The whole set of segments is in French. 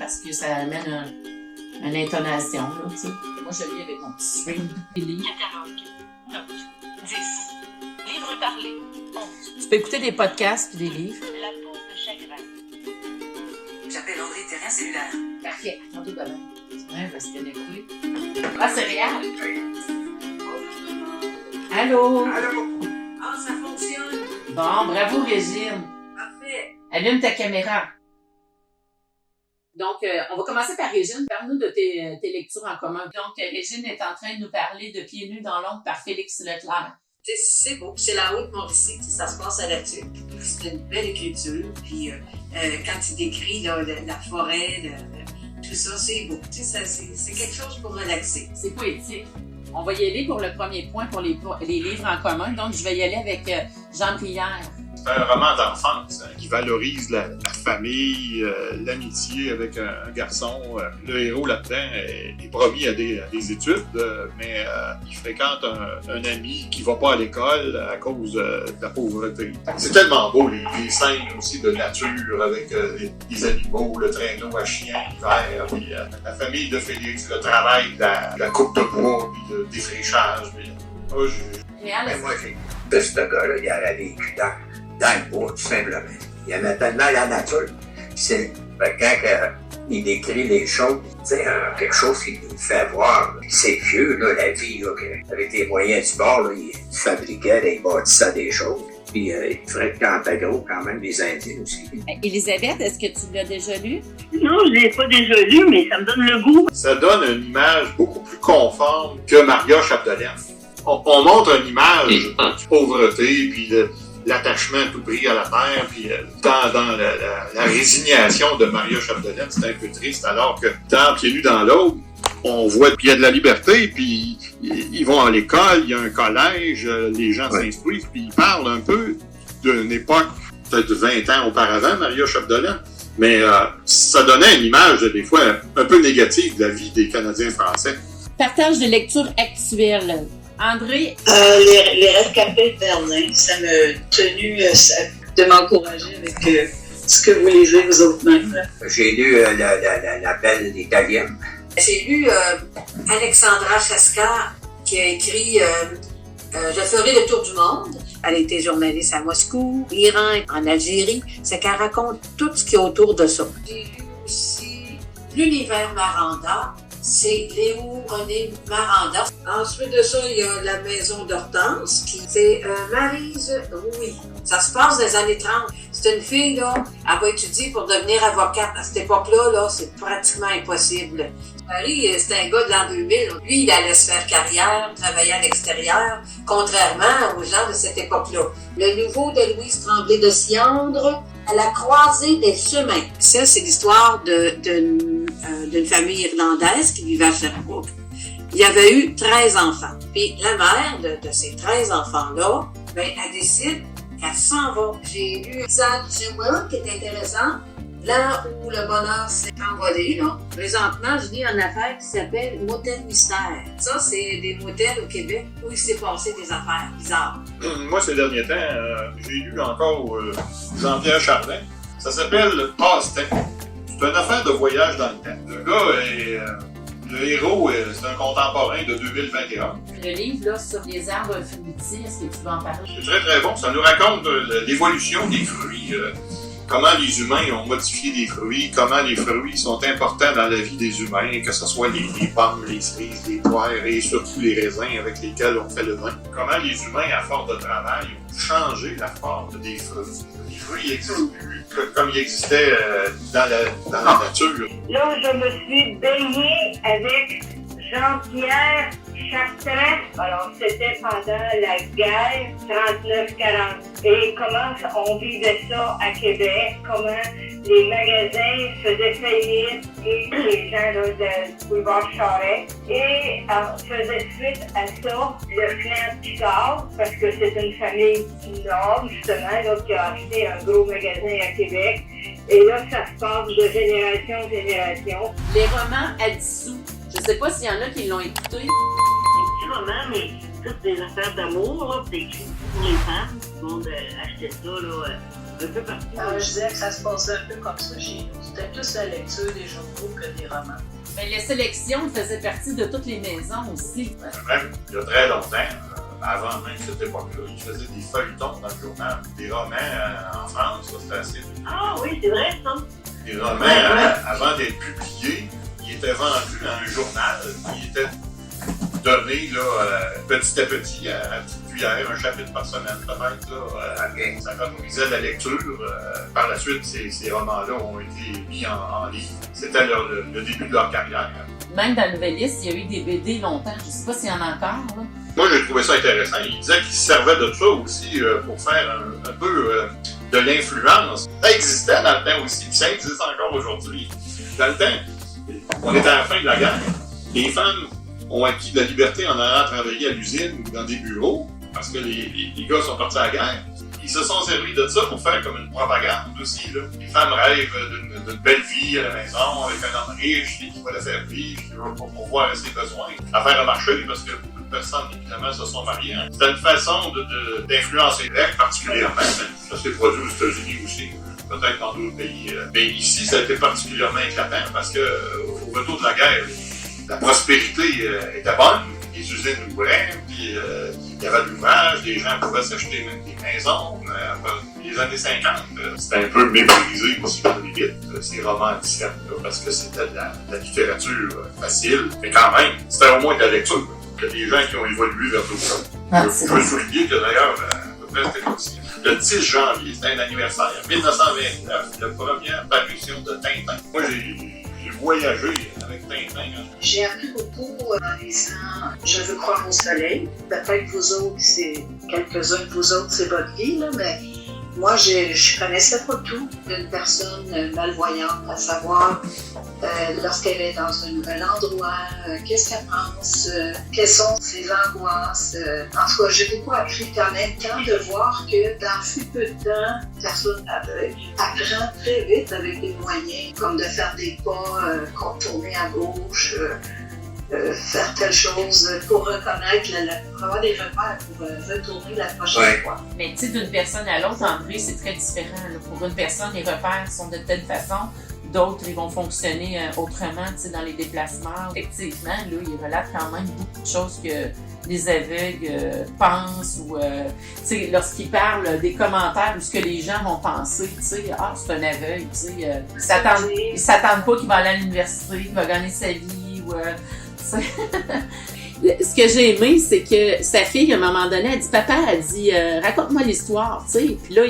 parce que ça amène une intonation, là, tu sais. Moi, je lis avec mon petit string. Catalogue. Note. 10. Livre parlé. 11. Tu peux écouter des podcasts puis des livres. La peau de chagrin. J'appelle André Terrien cellulaire. Parfait. Tantôt demain. Ouais, va se connecter. Ah, c'est réel. Allô? Allô? Ah, ça fonctionne. Bon, bravo, Régine. Parfait. Allume ta caméra. Donc, on va commencer par Régine. Parle-nous de tes lectures en commun. Donc, Régine est en train de nous parler de Pieds nus dans l'ombre par Félix Leclerc. C'est beau. C'est la Haute-Mauricie. Ça se passe à la Tuque. C'est une belle écriture. Puis, quand il décrit là, la forêt, tout ça, c'est beau. Tu sais, c'est quelque chose pour relaxer. C'est poétique. On va y aller pour le premier point pour les livres en commun. Donc, je vais y aller avec Jean Brière. C'est un roman d'enfance qui valorise la famille, l'amitié avec un garçon. Le héros là-dedans est promis à des études, mais il fréquente un ami qui va pas à l'école à cause de la pauvreté. C'est tellement beau, les scènes aussi de nature avec les animaux, le traîneau à chien l'hiver, puis la famille de Félix, le travail de la coupe de bois, puis le défrichage. Moi, ce gars-là, il aurait vécu dans le bois, tout simplement. Il aimait tellement la nature. Fait que quand il décrit les choses, tu sais, quelque chose qui nous fait voir. C'est vieux, là, la vie, là, avec les moyens du bord, là, il fabriquait, il bâtissait des choses. Puis il fréquentait gros quand même les Indiens aussi. Élisabeth, est-ce que tu l'as déjà lu? Non, je ne l'ai pas déjà lu, mais ça me donne le goût. Ça donne une image beaucoup plus conforme que Maria Chapdelaine. On montre une image de pauvreté, puis l'attachement à tout prix à la terre, puis dans la résignation de Maria Chapdelaine, c'est un peu triste, alors que dans Pieds nus dans l'eau, on voit qu'il y a de la liberté, puis ils vont à l'école, il y a un collège, les gens s'instruisent, puis ils parlent un peu d'une époque, peut-être de 20 ans auparavant, Maria Chapdelaine, mais ça donnait une image, des fois, un peu négative de la vie des Canadiens français. Partage de lecture actuelle. André? Les rescapés de Berlin, ça m'a tenu de m'encourager avec ce que vous lisez vous autres mêmes. J'ai lu La Belle Italienne. J'ai lu Alexandra Chaska qui a écrit Je ferai le tour du monde. Elle a été journaliste à Moscou, Iran, en Algérie. C'est qu'elle raconte tout ce qui est autour de ça. J'ai lu aussi L'univers Maranda. C'est Léo René Maranda. Ensuite de ça, il y a La Maison d'Hortense, qui c'est Maryse Rouy. Ça se passe dans les années 30. C'est une fille, là, elle va étudier pour devenir avocate. À cette époque-là, là, c'est pratiquement impossible. Marie, c'est un gars de l'an 2000. Lui, il allait se faire carrière, travailler à l'extérieur, contrairement aux gens de cette époque-là. Le nouveau de Louise Tremblay de Siandre, À la croisée des chemins. Ça, c'est l'histoire d'une famille irlandaise qui vivait à Sherbrooke. Il y avait eu 13 enfants. Puis la mère de ces 13 enfants-là, ben, elle décide qu'elle s'en va. J'ai lu Sad Jewel, qui est intéressant. Là où le bonheur s'est envolé, là. Présentement, je lis une affaire qui s'appelle Motel Mystère. Ça, c'est des motels au Québec où il s'est passé des affaires bizarres. Moi, ces derniers temps, j'ai lu encore Jean-Pierre Chardin. Ça s'appelle Passe-temps. C'est une affaire de voyage dans le temps. Le gars le héros, c'est un contemporain de 2021. Le livre, là, sur les arbres fruitiers, est-ce que tu veux en parler? C'est très, très bon. Ça nous raconte l'évolution des fruits. Comment les humains ont modifié des fruits, comment les fruits sont importants dans la vie des humains, que ce soit les pommes, les cerises, les poires et surtout les raisins avec lesquels on fait le vin. Comment les humains, à force de travail, ont changé la forme des fruits. Les fruits n'existent plus comme ils existaient dans la nature. Là, je me suis baignée avec Jean-Pierre Chartrand. Alors, c'était pendant la guerre 39-40. Et comment on vivait ça à Québec, comment les magasins faisaient faillite et les gens là, de boulevard Charest. Et faisait suite à ça le clan Picard, parce que c'est une famille noble, justement, là, qui a acheté un gros magasin à Québec. Et là, ça se passe de génération en génération. Les romans à 10 sous. Je sais pas s'il y en a qui l'ont écouté. Des petits romans, mais toutes des affaires d'amour, là, c'est écrit pour les femmes. Tout le monde achetait ça, là, un peu partout. Alors, je disais que ça se passait un peu comme ça chez nous. C'était plus la lecture des journaux que des romans. Mais les sélections faisaient partie de toutes les maisons aussi. Même, il y a très longtemps, avant même cette époque-là, ils faisaient des feuilletons dans le journal, des romans en France, ça c'était assez. Ah oui, c'est vrai, ça. Les romans, avant d'être publiés, ils étaient vendus dans un journal qui était donné là, petit à petit, à la petite cuillère, un chapitre par semaine peut-être. Là, ça favorisait la lecture. Par la suite, ces romans-là ont été mis en livre. C'était le début de leur carrière. Même dans le Nouvelliste, il y a eu des BD longtemps. Je ne sais pas s'il y en a encore. Là. Moi, j'ai trouvé ça intéressant. Il disait qu'il se servait de ça aussi pour faire un peu de l'influence. Ça existait dans le temps aussi, puis ça existe encore aujourd'hui. Dans le temps, on était à la fin de la guerre. Les femmes ont acquis de la liberté en allant travailler à l'usine ou dans des bureaux, parce que les gars sont partis à la guerre. Ils se sont servis de ça pour faire comme une propagande aussi. Là. Les femmes rêvent d'une belle vie à la maison, avec un homme riche qui va la faire vivre, qui va pourvoir à ses besoins, à faire marcher, parce que beaucoup de personnes, évidemment, se sont mariées. Hein. C'était une façon d'influencer les règles particulièrement. Ça s'est produit aux États-Unis aussi, peut-être dans d'autres pays. Mais ici, ça a été particulièrement éclatant, parce que au retour de la guerre, la prospérité était bonne, les usines ouvraient, puis il y avait de l'ouvrage, les gens pouvaient s'acheter même des maisons. Les années 50, c'était un peu méprisé aussi par l'élite, ces romans anciens, parce que c'était de la littérature facile, mais quand même, c'était au moins de la lecture, que des gens qui ont évolué vers d'autres choses. Je veux souligner que d'ailleurs, à peu près c'était aussi. Le 10 janvier, c'était un anniversaire, 1929, la première parution de Tintin. Moi, j'ai voyagé avec Tintin. J'ai appris beaucoup en lisant Je veux croire au soleil. Peut-être vous autres, c'est quelques-uns de vous autres, c'est votre vie, là, mais moi, je connaissais pas tout d'une personne malvoyante, à savoir lorsqu'elle est dans un nouvel endroit, qu'est-ce qu'elle pense, quelles sont ses angoisses. En tout cas, j'ai beaucoup appris quand même, quand de voir que dans si peu de temps, personne aveugle apprend très vite avec des moyens, comme de faire des pas, contourner à gauche, faire telle chose pour reconnaître, pour avoir des repères pour retourner la prochaine fois. Mais tu sais, d'une personne à l'autre, André, c'est très différent. Là. Pour une personne, les repères sont de telle façon, d'autres, ils vont fonctionner autrement, tu sais, dans les déplacements. Effectivement, là, il relate quand même beaucoup de choses que les aveugles pensent ou, tu sais, lorsqu'ils parlent des commentaires ou ce que les gens vont penser, tu sais, ah, c'est un aveugle, tu sais, ils s'attendent pas qu'il va aller à l'université, qu'il va gagner sa vie ou... Ce que j'ai aimé, c'est que sa fille, à un moment donné, elle dit, papa, elle dit, raconte-moi l'histoire, tu sais. Puis là,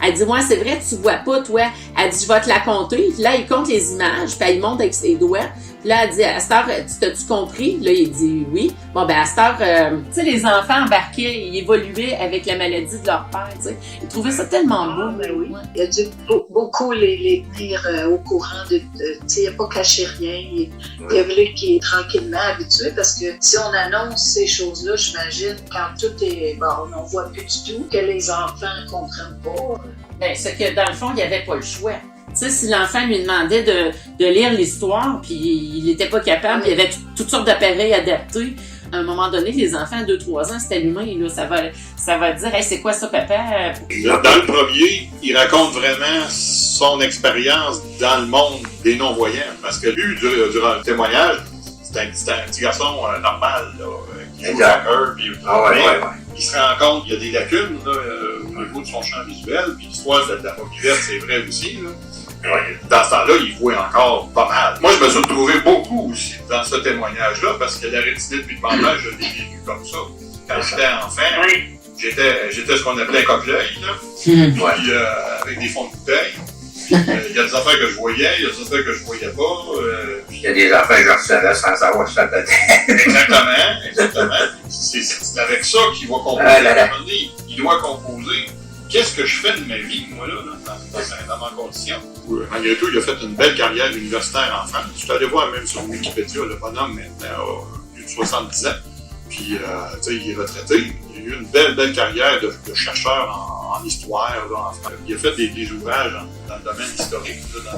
elle dit, ouais, c'est vrai, tu vois pas, toi. Elle dit, je vais te la compter. Puis là, il compte les images, puis elle monte avec ses doigts. Puis là, elle dit, à cette heure, t'as-tu compris? Là, il dit, oui. Bon, ben, à cette heure, tu sais, les enfants embarquaient, ils évoluaient avec la maladie de leur père, tu sais. Ils trouvaient ça tellement beau. Ben oui. Ouais. Il a dû beaucoup les tenir au courant tu sais, il n'a pas caché rien. Il a voulu qu'il est tranquillement habitué, parce que si on annonce ces choses-là, j'imagine, quand tout est, bon, on voit plus du tout, que les enfants ne comprennent pas. Ben, c'est que, dans le fond, il n'y avait pas le choix. Tu sais, si l'enfant lui demandait de lire l'histoire, puis il n'était pas capable, il y avait toutes sortes d'appareils adaptés. À un moment donné, les enfants à 2-3 ans, c'était l'humain, là, ça va dire, hey, c'est quoi ça, papa? Dans le premier, il raconte vraiment son expérience dans le monde des non-voyants, parce que lui, durant le témoignage, c'était un petit garçon normal, là, qui joue à cœur, puis il se rend compte qu'il y a des lacunes là, au niveau de son champ visuel, puis l'histoire de la mobilette, c'est vrai aussi. Là. Dans ce temps-là, il voit encore pas mal. Moi, je me suis retrouvé beaucoup aussi dans ce témoignage-là, parce que la rétinite pigmentaire, je l'ai vécu comme ça. Quand j'étais enfant, j'étais ce qu'on appelait un coque-l'œil, là, puis avec des fonds de bouteille. Il y a des affaires que je voyais, il y a des affaires que je voyais pas. Il y a des affaires que je recevais sans savoir ce que ça peut-être. Exactement. C'est avec ça qu'il va composer. Il doit composer. Qu'est-ce que je fais de ma vie, moi, là, dans ma condition? Malgré tout, il a fait une belle carrière universitaire en France. Je suis allé voir même sur Wikipédia, le bonhomme maintenant a plus de 70 ans. Puis, tu sais, il est retraité. Il a eu une belle carrière de chercheur en histoire, là, en France. Il a fait des ouvrages dans le domaine historique. Là,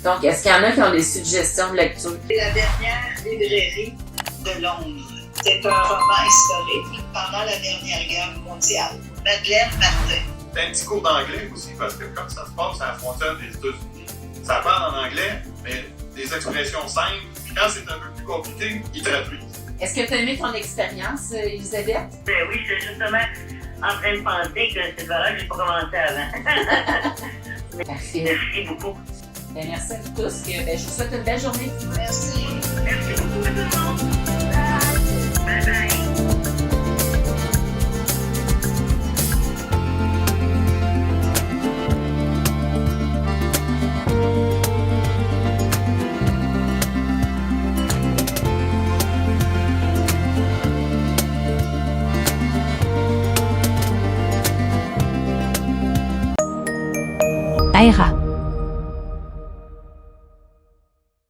Donc, est-ce qu'il y en a qui ont des suggestions de lecture? C'est la dernière librairie de Londres. C'est un roman historique pendant la dernière guerre mondiale. Madeleine Martin. un petit cours d'anglais aussi, parce que comme ça se passe à la frontière des États-Unis, ça parle en anglais, mais des expressions simples, puis quand c'est un peu plus compliqué, ils traduisent. Est-ce que tu as aimé ton expérience, Elisabeth? Ben oui, je suis justement en train de penser que cette valeur, je n'ai pas commencé avant. Parfait. Merci beaucoup. Ben, merci à vous tous. Je vous souhaite une belle journée. Merci. Merci beaucoup à tout le monde. Bye bye. Aira.